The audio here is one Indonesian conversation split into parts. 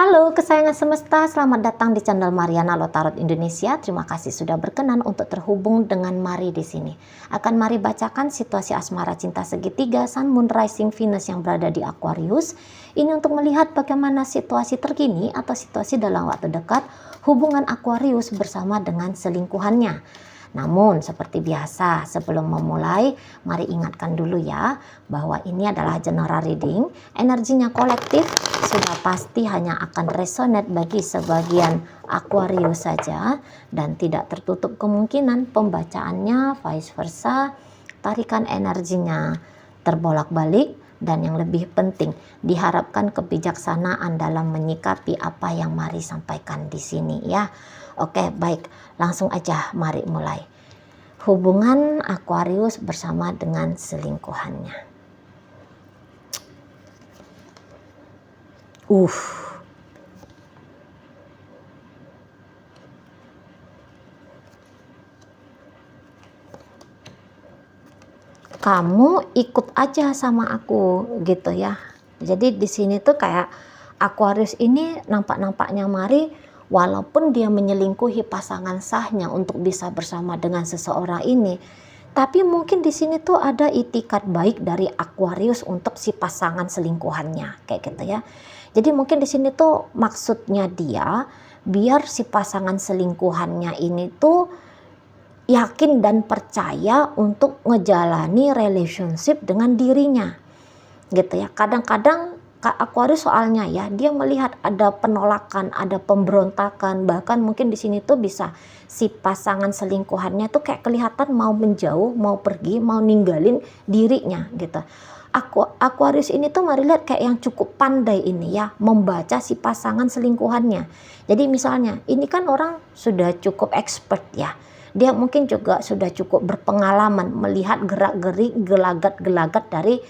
Halo kesayangan semesta, selamat datang di channel Mariana Lotarot Indonesia. Terima kasih sudah berkenan untuk terhubung dengan Mari di sini. Akan Mari bacakan situasi asmara cinta segitiga Sun, Moon, Rising, Venus yang berada di Aquarius. Ini untuk melihat bagaimana situasi terkini atau situasi dalam waktu dekat hubungan Aquarius bersama dengan selingkuhannya. Namun seperti biasa sebelum memulai, mari ingatkan dulu ya bahwa ini adalah general reading, energinya kolektif, sudah pasti hanya akan resonate bagi sebagian Aquarius saja dan tidak tertutup kemungkinan pembacaannya vice versa, tarikan energinya terbolak-balik, dan yang lebih penting diharapkan kebijaksanaan dalam menyikapi apa yang Mari sampaikan di sini ya. Oke, baik, langsung aja mari mulai. Hubungan Aquarius bersama dengan selingkuhannya. Kamu ikut aja sama aku gitu ya. Jadi di sini tuh kayak Aquarius ini nampak-nampaknya Mari, walaupun dia menyelingkuhi pasangan sahnya untuk bisa bersama dengan seseorang ini, tapi mungkin di sini tuh ada itikat baik dari Aquarius untuk si pasangan selingkuhannya, kayak gitu ya. Jadi mungkin di sini tuh maksudnya dia biar si pasangan selingkuhannya ini tuh yakin dan percaya untuk ngejalani relationship dengan dirinya, gitu ya. Kadang-kadang Aquarius soalnya ya, dia melihat ada penolakan, ada pemberontakan, bahkan mungkin di sini tuh bisa si pasangan selingkuhannya tuh kayak kelihatan mau menjauh, mau pergi, mau ninggalin dirinya gitu. Aquarius ini tuh mari lihat kayak yang cukup pandai ini ya, membaca si pasangan selingkuhannya. Jadi misalnya, ini kan orang sudah cukup expert ya. Dia mungkin juga sudah cukup berpengalaman melihat gerak-gerik, gelagat-gelagat dari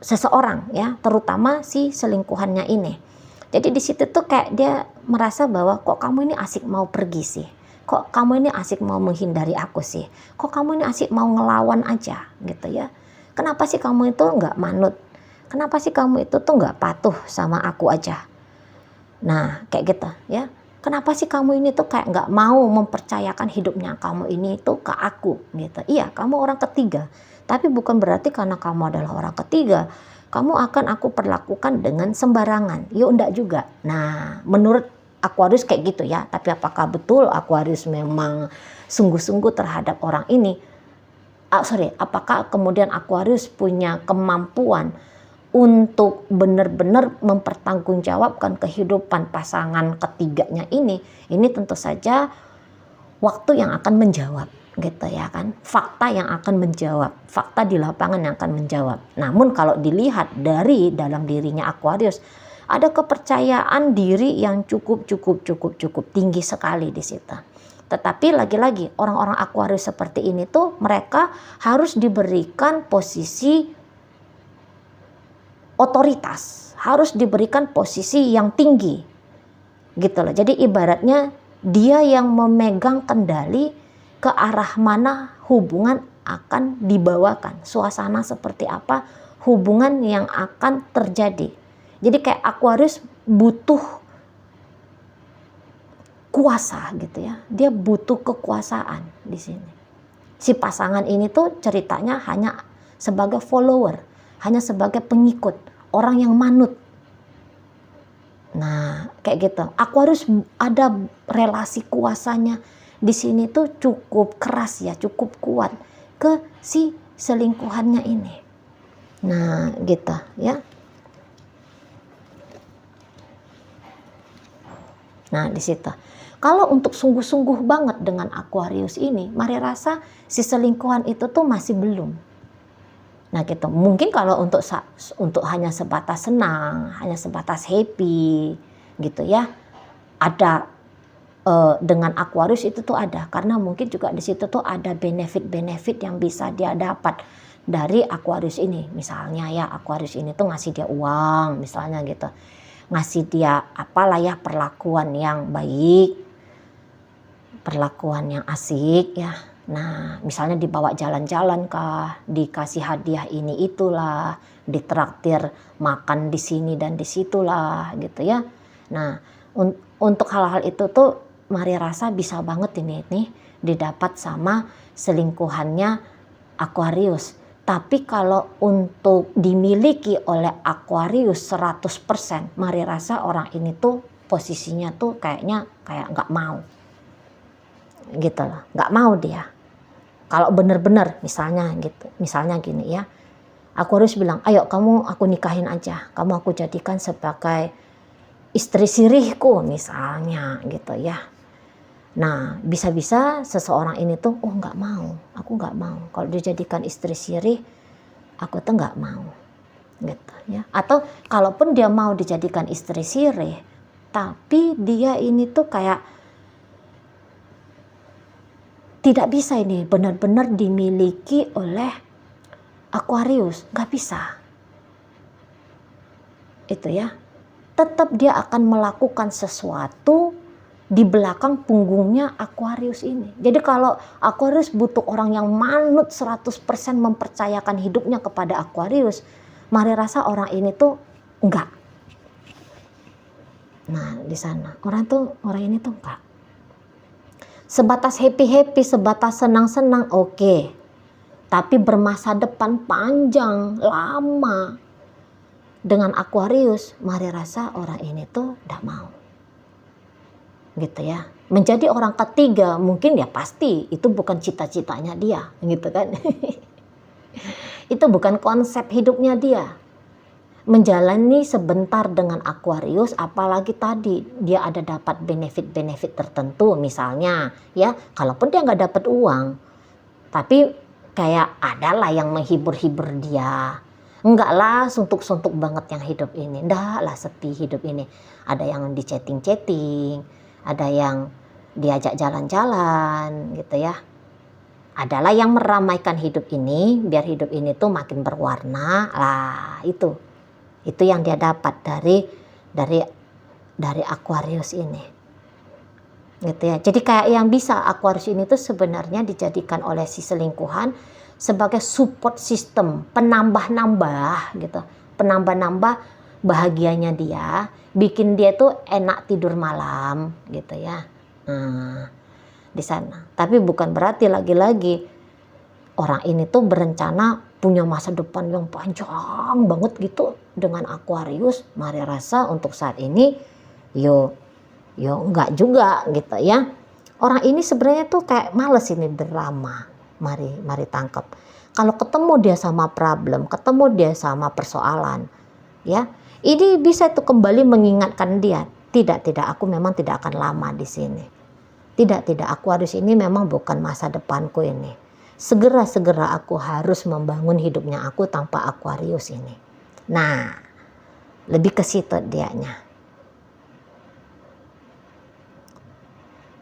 seseorang ya, terutama si selingkuhannya ini. Jadi di situ tuh kayak dia merasa bahwa kok kamu ini asik mau pergi sih, kok kamu ini asik mau menghindari aku sih, kok kamu ini asik mau ngelawan aja gitu ya. Kenapa sih kamu itu nggak manut, kenapa sih kamu itu tuh nggak patuh sama aku aja. Nah kayak gitu ya, kenapa sih kamu ini tuh kayak nggak mau mempercayakan hidupnya kamu ini tuh ke aku gitu. Iya, kamu orang ketiga, tapi bukan berarti karena kamu adalah orang ketiga kamu akan aku perlakukan dengan sembarangan. Ya enggak juga. Nah menurut Aquarius kayak gitu ya. Tapi apakah betul Aquarius memang sungguh-sungguh terhadap orang ini? Apakah kemudian Aquarius punya kemampuan untuk benar-benar mempertanggungjawabkan kehidupan pasangan ketiganya ini? Ini tentu saja waktu yang akan menjawab gitu ya kan, fakta yang akan menjawab, fakta di lapangan yang akan menjawab. Namun kalau dilihat dari dalam dirinya Aquarius, ada kepercayaan diri yang cukup tinggi sekali di situ. Tetapi lagi-lagi orang-orang Aquarius seperti ini tuh mereka harus diberikan posisi otoritas, harus diberikan posisi yang tinggi gitu loh. Jadi ibaratnya dia yang memegang kendali ke arah mana hubungan akan dibawakan, suasana seperti apa hubungan yang akan terjadi. Jadi kayak Aquarius butuh kuasa gitu ya, dia butuh kekuasaan di sini. Si pasangan ini tuh ceritanya hanya sebagai follower, hanya sebagai pengikut, orang yang manut. Nah kayak gitu, Aquarius ada relasi kuasanya di sini tuh cukup keras ya, cukup kuat ke si selingkuhannya ini. Nah gitu ya. Nah di situ kalau untuk sungguh-sungguh banget dengan Aquarius ini, Mari rasa si selingkuhan itu tuh masih belum. Nah gitu, mungkin kalau untuk hanya sebatas senang, hanya sebatas happy gitu ya, ada dengan Aquarius itu tuh ada, karena mungkin juga di situ tuh ada benefit yang bisa dia dapat dari Aquarius ini. Misalnya ya Aquarius ini tuh ngasih dia uang misalnya gitu, ngasih dia apalah ya perlakuan yang baik, perlakuan yang asik ya. Nah misalnya dibawa jalan-jalan kah, dikasih hadiah ini itulah, ditraktir makan di sini dan di situlah gitu ya. Nah, untuk hal-hal itu tuh Mari rasa bisa banget ini nih didapat sama selingkuhannya Aquarius. Tapi kalau untuk dimiliki oleh Aquarius 100%, Mari rasa orang ini tuh posisinya tuh kayaknya kayak nggak mau. Gitu loh, nggak mau dia. Kalau bener-bener misalnya gitu, misalnya gini ya, Aquarius bilang, ayo kamu aku nikahin aja, kamu aku jadikan sebagai istri sirihku misalnya gitu ya. Nah bisa-bisa seseorang ini tuh nggak mau, aku nggak mau kalau dijadikan istri sirih, aku tuh nggak mau gitu ya. Atau kalaupun dia mau dijadikan istri sirih, tapi dia ini tuh kayak tidak bisa ini benar-benar dimiliki oleh Aquarius, nggak bisa. Itu ya, tetap dia akan melakukan sesuatu di belakang punggungnya Aquarius ini. Jadi kalau Aquarius butuh orang yang manut 100% mempercayakan hidupnya kepada Aquarius, Mari rasa orang ini tuh enggak. Nah di sana orang ini tuh enggak. Sebatas happy-happy, sebatas senang-senang, oke. Tapi bermasa depan panjang, lama dengan Aquarius, Mari rasa orang ini tuh enggak mau. Gitu ya. Menjadi orang ketiga mungkin ya pasti itu bukan cita-citanya dia, gitu kan. Itu bukan konsep hidupnya dia. Menjalani sebentar dengan Aquarius, apalagi tadi dia ada dapat benefit-benefit tertentu misalnya ya, kalaupun dia nggak dapat uang, tapi kayak adalah yang menghibur-hibur dia. Enggak lah suntuk-suntuk banget yang hidup ini, enggak lah sepi hidup ini. Ada yang di chatting-chatting, ada yang diajak jalan-jalan gitu ya. Adalah yang meramaikan hidup ini biar hidup ini tuh makin berwarna lah, itu yang dia dapat dari Aquarius ini gitu ya. Jadi kayak yang bisa Aquarius ini tuh sebenarnya dijadikan oleh si selingkuhan sebagai support system, penambah-nambah gitu, penambah-nambah bahagianya dia, bikin dia tuh enak tidur malam gitu ya. Di sana. Tapi bukan berarti lagi-lagi orang ini tuh berencana punya masa depan yang panjang banget gitu dengan Aquarius. Mari rasa untuk saat ini yo enggak juga gitu ya. Orang ini sebenarnya tuh kayak males ini drama. Mari tangkap. Kalau ketemu dia sama problem, ketemu dia sama persoalan, ya, ini bisa tuh kembali mengingatkan dia. Tidak, aku memang tidak akan lama di sini. Tidak, Aquarius ini memang bukan masa depanku ini. Segera aku harus membangun hidupnya aku tanpa Aquarius ini. Nah, lebih ke situ dianya.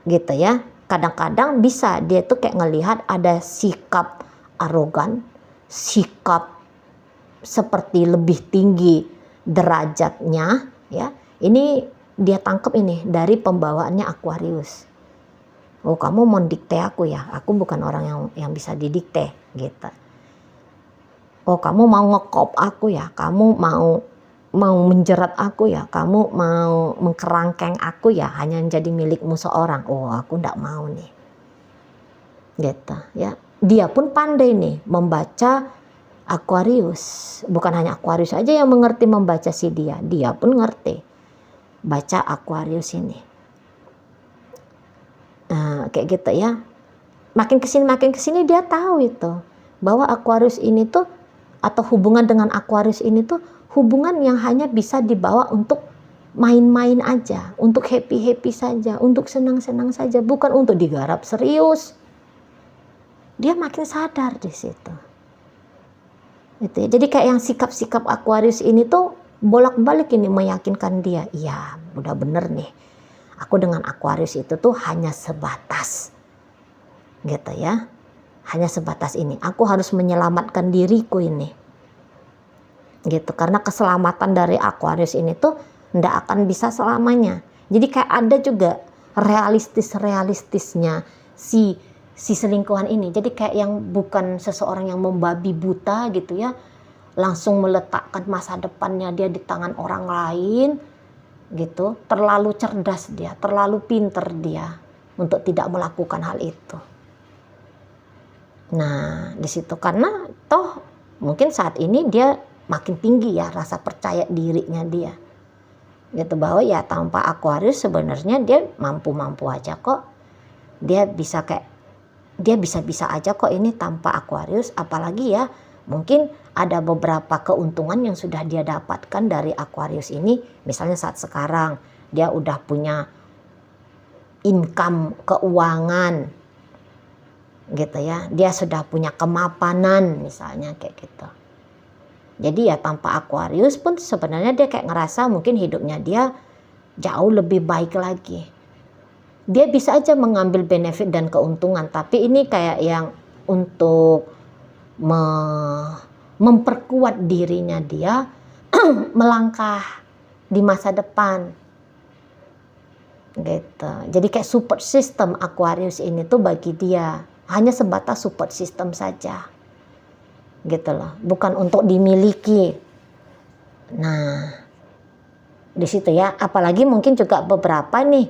Gitu ya. Kadang-kadang bisa dia tuh kayak ngelihat ada sikap arogan, sikap seperti lebih tinggi derajatnya ya. Ini dia tangkap ini dari pembawaannya Aquarius. Oh kamu mau dikte aku ya, aku bukan orang yang bisa didikte gitu. Oh kamu mau ngekop aku ya, kamu mau menjerat aku ya, kamu mau mengkerangkeng aku ya, hanya jadi milikmu seorang. Oh aku ndak mau nih, gitu ya. Dia pun pandai nih membaca Aquarius, bukan hanya Aquarius aja yang mengerti membaca si dia pun ngerti baca Aquarius ini. Kayak gitu ya. Makin kesini dia tahu itu bahwa Aquarius ini tuh atau hubungan dengan Aquarius ini tuh hubungan yang hanya bisa dibawa untuk main-main aja, untuk happy-happy saja, untuk senang-senang saja, bukan untuk digarap serius. Dia makin sadar di situ. Gitu ya. Jadi kayak yang sikap-sikap Aquarius ini tuh bolak-balik ini meyakinkan dia, iya, udah bener nih. Aku dengan Aquarius itu tuh hanya sebatas gitu ya. Hanya sebatas ini. Aku harus menyelamatkan diriku ini. Gitu. Karena keselamatan dari Aquarius ini tuh ndak akan bisa selamanya. Jadi kayak ada juga realistisnya si selingkuhan ini. Jadi kayak yang bukan seseorang yang membabi buta gitu ya. Langsung meletakkan masa depannya dia di tangan orang lain. gitu, terlalu cerdas dia, terlalu pinter dia untuk tidak melakukan hal itu. Nah, di situ karena toh mungkin saat ini dia makin tinggi ya rasa percaya dirinya dia. Gitu, bahwa ya tanpa Aquarius sebenarnya dia mampu-mampu aja kok. Dia bisa aja kok ini tanpa Aquarius, apalagi ya mungkin ada beberapa keuntungan yang sudah dia dapatkan dari Aquarius ini. Misalnya saat sekarang dia udah punya income keuangan gitu ya, dia sudah punya kemapanan misalnya kayak gitu. Jadi ya tanpa Aquarius pun sebenarnya dia kayak ngerasa mungkin hidupnya dia jauh lebih baik lagi. Dia bisa aja mengambil benefit dan keuntungan, tapi ini kayak yang untuk memperkuat dirinya dia melangkah di masa depan gitu. Jadi kayak support system Aquarius ini tuh bagi dia hanya sebatas support system saja gitu loh, bukan untuk dimiliki. Nah di situ ya, apalagi mungkin juga beberapa nih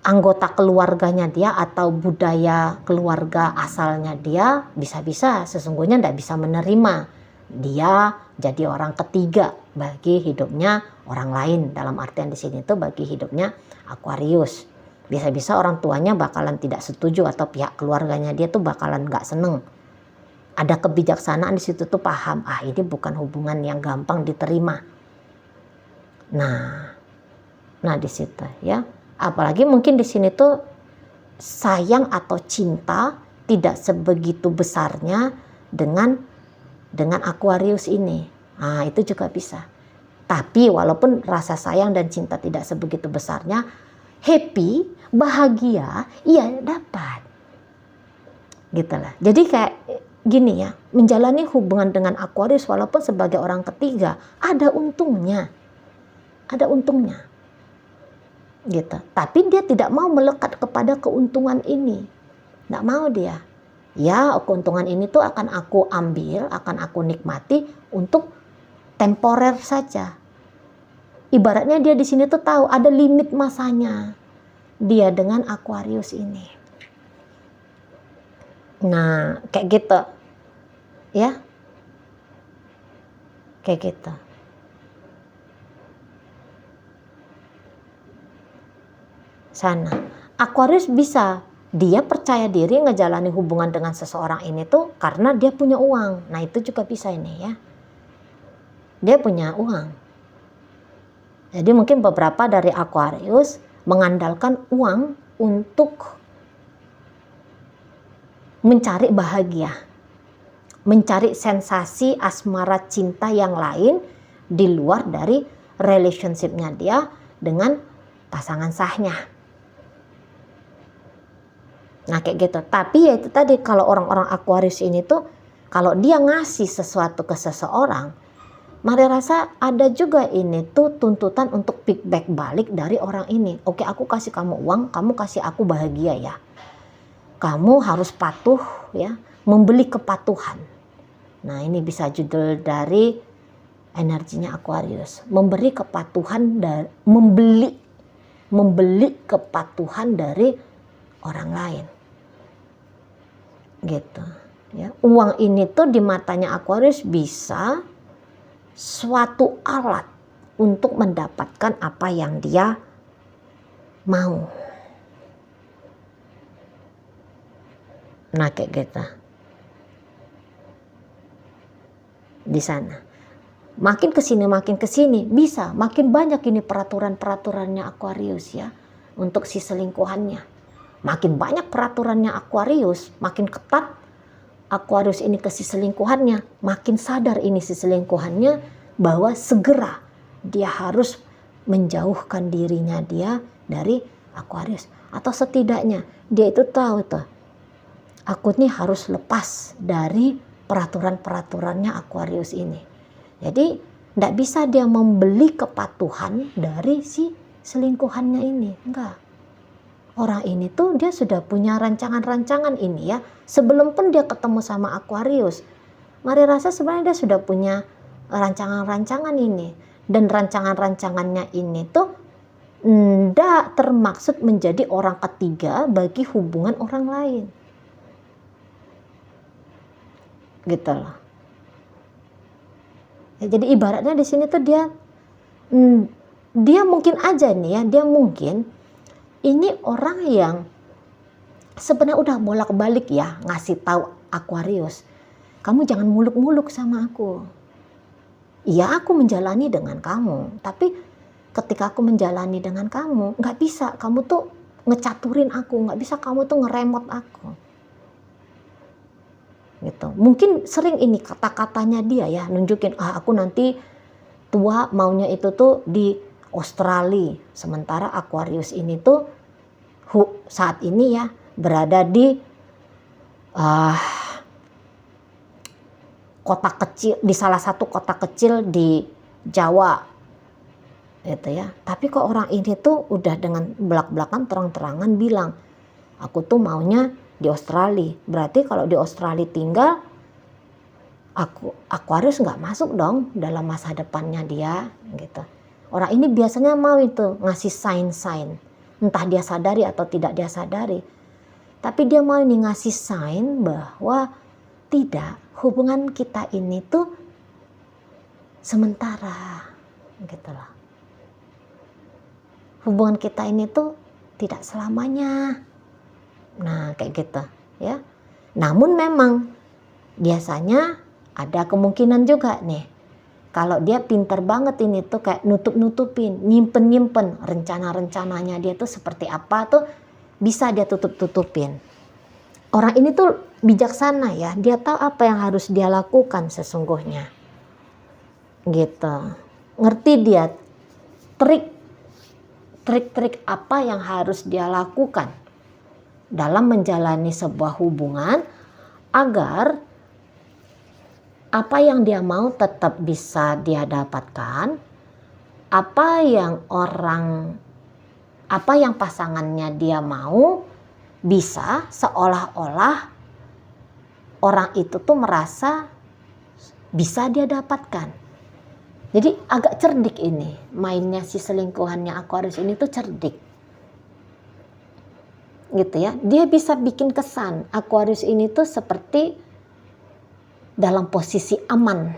anggota keluarganya dia atau budaya keluarga asalnya dia bisa-bisa sesungguhnya tidak bisa menerima dia jadi orang ketiga bagi hidupnya orang lain. Dalam artian di sini tuh bagi hidupnya Aquarius. Bisa-bisa orang tuanya bakalan tidak setuju atau pihak keluarganya dia tuh bakalan nggak seneng. Ada kebijaksanaan di situ tuh paham, ini bukan hubungan yang gampang diterima. Nah di situ ya. Apalagi mungkin di sini tuh sayang atau cinta tidak sebegitu besarnya dengan Aquarius ini. Nah itu juga bisa. Tapi walaupun rasa sayang dan cinta tidak sebegitu besarnya, happy, bahagia, iya dapat. Gitu lah. Jadi kayak gini ya, menjalani hubungan dengan Aquarius walaupun sebagai orang ketiga ada untungnya. Ada untungnya. Gitu. Tapi dia tidak mau melekat kepada keuntungan ini. Tidak mau dia. Ya, keuntungan ini tuh akan aku ambil, akan aku nikmati untuk temporer saja. Ibaratnya dia di sini tuh tahu ada limit masanya dia dengan Aquarius ini. Nah, kayak gitu. Ya. Kayak gitu. Sana. Aquarius bisa. Dia percaya diri ngejalani hubungan dengan seseorang ini tuh karena dia punya uang. Nah, itu juga bisa ini ya. Dia punya uang. Jadi mungkin beberapa dari Aquarius mengandalkan uang untuk mencari bahagia. Mencari sensasi asmara cinta yang lain di luar dari relationship-nya dia dengan pasangan sahnya. Nah kayak gitu. Tapi ya itu tadi, kalau orang-orang Aquarius ini tuh kalau dia ngasih sesuatu ke seseorang, Mari rasa ada juga ini tuh tuntutan untuk feedback balik dari orang ini. Oke, aku kasih kamu uang, kamu kasih aku bahagia ya. Kamu harus patuh ya, membeli kepatuhan. Nah ini bisa judul dari energinya Aquarius. Memberi kepatuhan dan membeli kepatuhan dari orang lain. Gitu ya. Uang ini tuh di matanya Aquarius bisa suatu alat untuk mendapatkan apa yang dia mau. Nah kayak gitu. Di sana. Makin kesini bisa makin banyak ini peraturannya Aquarius ya untuk si selingkuhannya. Makin banyak peraturannya Aquarius, makin ketat Aquarius ini ke si selingkuhannya, makin sadar ini si selingkuhannya bahwa segera dia harus menjauhkan dirinya dia dari Aquarius. Atau setidaknya dia itu tahu tuh, aku nih harus lepas dari peraturan-peraturannya Aquarius ini. Jadi tidak bisa dia membeli kepatuhan dari si selingkuhannya ini, enggak. Orang ini tuh dia sudah punya rancangan-rancangan ini ya. Sebelum pun dia ketemu sama Aquarius, Mari rasa sebenarnya dia sudah punya rancangan-rancangan ini. dan rancangan-rancangannya ini tuh ndak termaksud menjadi orang ketiga bagi hubungan orang lain. Gitu loh. Ya, jadi ibaratnya di sini tuh dia mungkin aja nih ya, dia mungkin ini orang yang sebenarnya udah bolak-balik ya ngasih tahu Aquarius, kamu jangan muluk-muluk sama aku. Iya, aku menjalani dengan kamu, tapi ketika aku menjalani dengan kamu, nggak bisa kamu tuh ngecaturin aku, nggak bisa kamu tuh ngeremot aku. Gitu. Mungkin sering ini kata-katanya dia ya nunjukin, aku nanti tua maunya itu tuh di Australia, sementara Aquarius ini tuh saat ini ya berada di kota kecil, di salah satu kota kecil di Jawa gitu ya. Tapi kok orang ini tuh udah dengan belak-belakan terang-terangan bilang, aku tuh maunya di Australia. Berarti kalau di Australia tinggal, Aquarius nggak masuk dong dalam masa depannya dia gitu. Orang ini biasanya mau itu ngasih sign-sign, entah dia sadari atau tidak dia sadari. Tapi dia mau ini ngasih sign bahwa tidak, hubungan kita ini tuh sementara gitu loh. Hubungan kita ini tuh tidak selamanya. Nah kayak gitu ya. Namun memang biasanya ada kemungkinan juga nih, kalau dia pinter banget ini tuh kayak nutup-nutupin, nyimpen-nyimpen rencana-rencananya dia tuh seperti apa tuh bisa dia tutup-tutupin. Orang ini tuh bijaksana ya, dia tahu apa yang harus dia lakukan sesungguhnya. Gitu. Ngerti dia trik-trik apa yang harus dia lakukan dalam menjalani sebuah hubungan agar apa yang dia mau tetap bisa dia dapatkan, apa yang pasangannya dia mau bisa seolah-olah orang itu tuh merasa bisa dia dapatkan. Jadi agak cerdik ini mainnya si selingkuhannya Aquarius ini tuh cerdik. Gitu ya. Dia bisa bikin kesan Aquarius ini tuh seperti dalam posisi aman,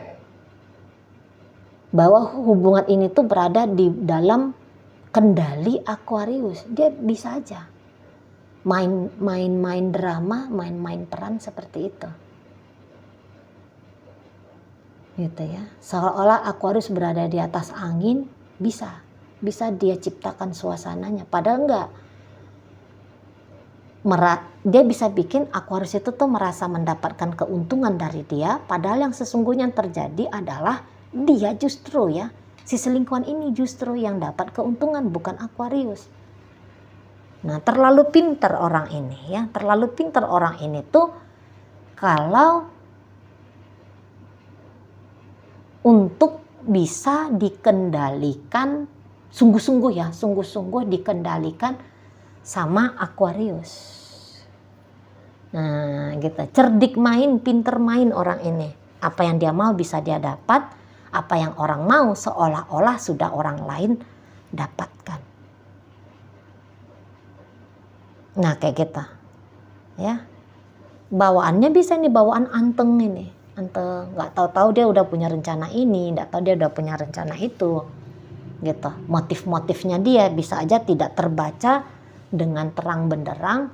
bahwa hubungan ini tuh berada di dalam kendali Aquarius. Dia bisa aja main drama, main peran seperti itu. Gitu ya. Seolah-olah Aquarius berada di atas angin, bisa dia ciptakan suasananya. Padahal enggak. Dia bisa bikin Aquarius itu tuh merasa mendapatkan keuntungan dari dia, padahal yang sesungguhnya terjadi adalah dia justru ya, si selingkuhan ini justru yang dapat keuntungan, bukan Aquarius. Nah, terlalu pintar orang ini ya, terlalu pintar orang ini tuh kalau untuk bisa dikendalikan sungguh-sungguh dikendalikan sama Aquarius. Nah gitu, cerdik main, pinter main orang ini. Apa yang dia mau bisa dia dapat, apa yang orang mau seolah-olah sudah orang lain dapatkan. Nah kayak gitu ya. Bawaannya bisa nih bawaan anteng ini. Anteng, gak tahu-tahu dia udah punya rencana ini, gak tahu dia udah punya rencana itu. Gitu, motif-motifnya dia bisa aja tidak terbaca dengan terang benderang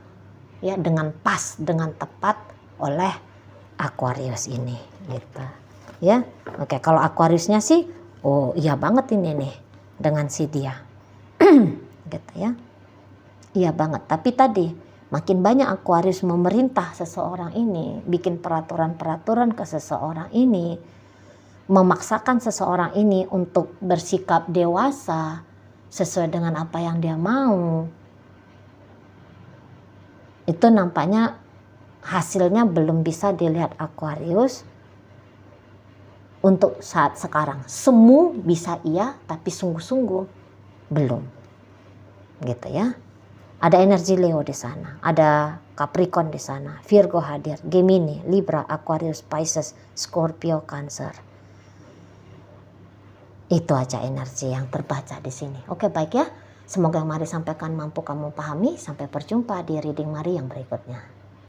ya, dengan pas, dengan tepat oleh Aquarius ini gitu ya. Oke, kalau Aquariusnya sih iya banget ini nih dengan si dia gitu ya, iya banget. Tapi tadi makin banyak Aquarius memerintah seseorang ini, bikin peraturan-peraturan ke seseorang ini, memaksakan seseorang ini untuk bersikap dewasa sesuai dengan apa yang dia mau, itu nampaknya hasilnya belum bisa dilihat Aquarius untuk saat sekarang. Semu bisa iya, tapi sungguh-sungguh belum. Gitu ya. Ada energi Leo di sana, ada Capricorn di sana, Virgo hadir, Gemini, Libra, Aquarius, Pisces, Scorpio, Cancer. Itu aja energi yang terbaca di sini. Oke, baik ya. Semoga yang Mari sampaikan mampu kamu pahami. Sampai berjumpa di reading Mari yang berikutnya.